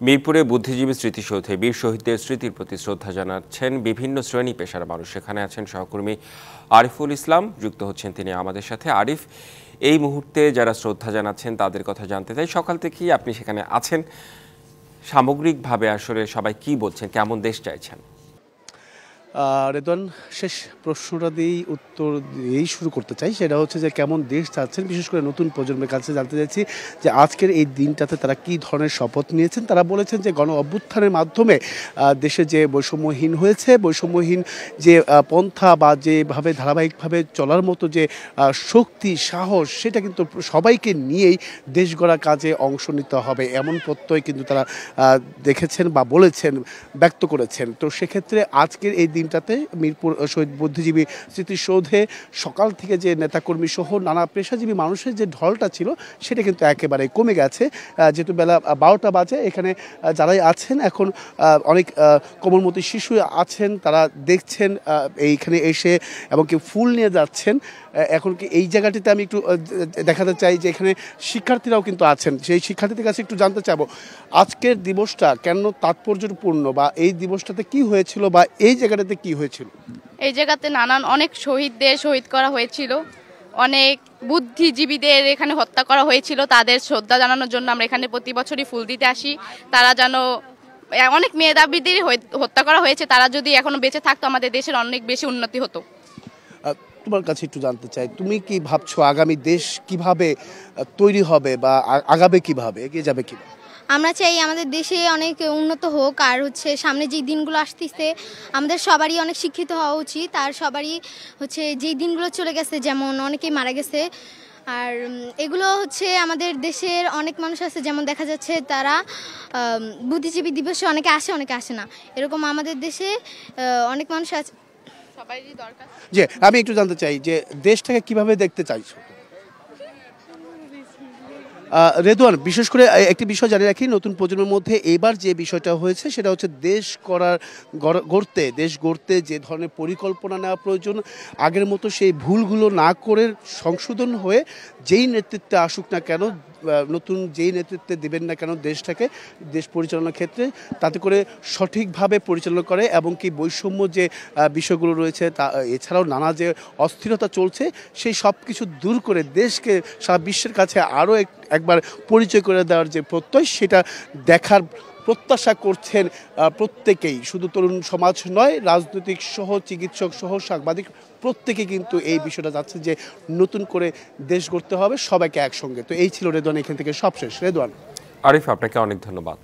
মিরপুরে বুদ্ধিজীবী স্মৃতিসৌধে বীর শহীদদের স্মৃতির প্রতি শ্রদ্ধা জানাচ্ছেন বিভিন্ন শ্রেণী পেশার মানুষ। সেখানে আছেন সহকর্মী আরিফুল ইসলাম, যুক্ত হচ্ছেন তিনি আমাদের সাথে। আরিফ, এই মুহূর্তে যারা শ্রদ্ধা জানাচ্ছেন তাদের কথা জানতে চাই। সকাল থেকেই আপনি সেখানে আছেন, সামগ্রিকভাবে আসলে সবাই কি বলছেন, কেমন দেশ চাইছেন? রেদওয়ান, শেষ প্রশ্নটা দিয়েই উত্তর দিয়েই শুরু করতে চাই। সেটা হচ্ছে যে কেমন দেশ চাচ্ছেন, বিশেষ করে নতুন প্রজন্মের কাছে জানতে চাইছি যে আজকের এই দিনটাতে তারা কী ধরনের শপথ নিয়েছেন। তারা বলেছেন যে গণ অভ্যুত্থানের মাধ্যমে দেশে যে বৈষম্যহীন হয়েছে, বৈষম্যহীন যে পন্থা বা যেভাবে ধারাবাহিকভাবে চলার মতো যে শক্তি, সাহস, সেটা কিন্তু সবাইকে নিয়েই দেশ গড়া কাজে অংশ নিতে হবে, এমন প্রত্যয় কিন্তু তারা দেখেছেন বা বলেছেন, ব্যক্ত করেছেন। তো সেক্ষেত্রে আজকের এই দিনটাতে মিরপুর শহীদ বুদ্ধিজীবী স্মৃতিসৌধে সকাল থেকে যে নেতাকর্মী সহ নানা পেশাজীবী মানুষের যে ঢলটা ছিল সেটা কিন্তু একেবারে কমে গেছে। যেহেতু বেলা 12টা বাজে, এখানে যারাই আছেন এখন অনেক কোমলমতি শিশু আছেন, তারা দেখছেন এইখানে এসে এবং কি ফুল নিয়ে যাচ্ছেন। এখন কি এই জায়গাটিতে আমি একটু দেখাতে চাই যে এখানে শিক্ষার্থীরাও কিন্তু আছেন। সেই শিক্ষার্থীদের কাছে একটু জানতে চাবো আজকের দিবসটা কেন তাৎপর্যপূর্ণ, বা এই দিবসটাতে কি হয়েছিল, বা এই জায়গাটাতে কি হয়েছিল। এই জায়গাতে নানান অনেক শহীদদের শহীদ করা হয়েছিল, অনেক বুদ্ধিজীবীদের এখানে হত্যা করা হয়েছিল। তাদের শ্রদ্ধা জানানোর জন্য আমরা এখানে প্রতি বছরই ফুল দিতে আসি। তারা যেন, অনেক মেধাবীদের হত্যা করা হয়েছে, তারা যদি এখনো বেঁচে থাকতো আমাদের দেশের অনেক বেশি উন্নতি হতো। তোমার কাছে একটু জানতে চাই, তুমি কি ভাবছো আগামী দেশ কিভাবে তৈরি হবে, বা আগাবে কিভাবে, এগিয়ে যাবে কিভাবে? আমরা চাই আমাদের দেশে অনেক উন্নত হোক, আর হচ্ছে সামনে যেই দিনগুলো আসতেছে আমাদের সবারই অনেক শিক্ষিত হওয়া উচিত। আর সবারই হচ্ছে যেই দিনগুলো চলে গেছে, যেমন অনেকেই মারা গেছে, আর এগুলো হচ্ছে আমাদের দেশের অনেক মানুষ আছে, যেমন দেখা যাচ্ছে তারা বুদ্ধিজীবী দিবসে অনেকে আসে অনেকে আসে না, এরকম আমাদের দেশে অনেক মানুষ আছে, সবারই দরকার। যে আমি একটু জানতে চাই যে দেশটাকে কিভাবে দেখতে চাইছো? রেদওয়ান, বিশেষ করে একটি বিষয় জানিয়ে রাখি, নতুন প্রজন্মের মধ্যে এবার যে বিষয়টা হয়েছে সেটা হচ্ছে দেশ গড়তে যে ধরনের পরিকল্পনা নেওয়া প্রয়োজন, আগের মতো সেই ভুলগুলো না করে সংশোধন হয়ে যেই নেতৃত্বে আসুক না কেন, নতুন যেই নেতৃত্বে দেবেন না কেন দেশটাকে, দেশ পরিচালনার ক্ষেত্রে তাতে করে সঠিকভাবে পরিচালনা করে, এবং কি বৈষম্য যে বিষয়গুলো রয়েছে তা এছাড়াও নানা যে অস্থিরতা চলছে সেই সব কিছু দূর করে দেশকে সারা বিশ্বের কাছে আরও একবার পরিচয় করে দেওয়ার যে প্রত্যয়, সেটা দেখার প্রত্যাশা করছেন প্রত্যেকেই। শুধু তরুণ সমাজ নয়, রাজনৈতিক সহ, চিকিৎসক সহ, সাংবাদিক প্রত্যেকে কিন্তু এই বিষয়টা যাচ্ছে যে নতুন করে দেশ গড়তে হবে সবাইকে একসঙ্গে। তো এই ছিল রেদওয়ান, এখান থেকে সবশেষ। রেদওয়ান। আরিফ, আপনাকে অনেক ধন্যবাদ।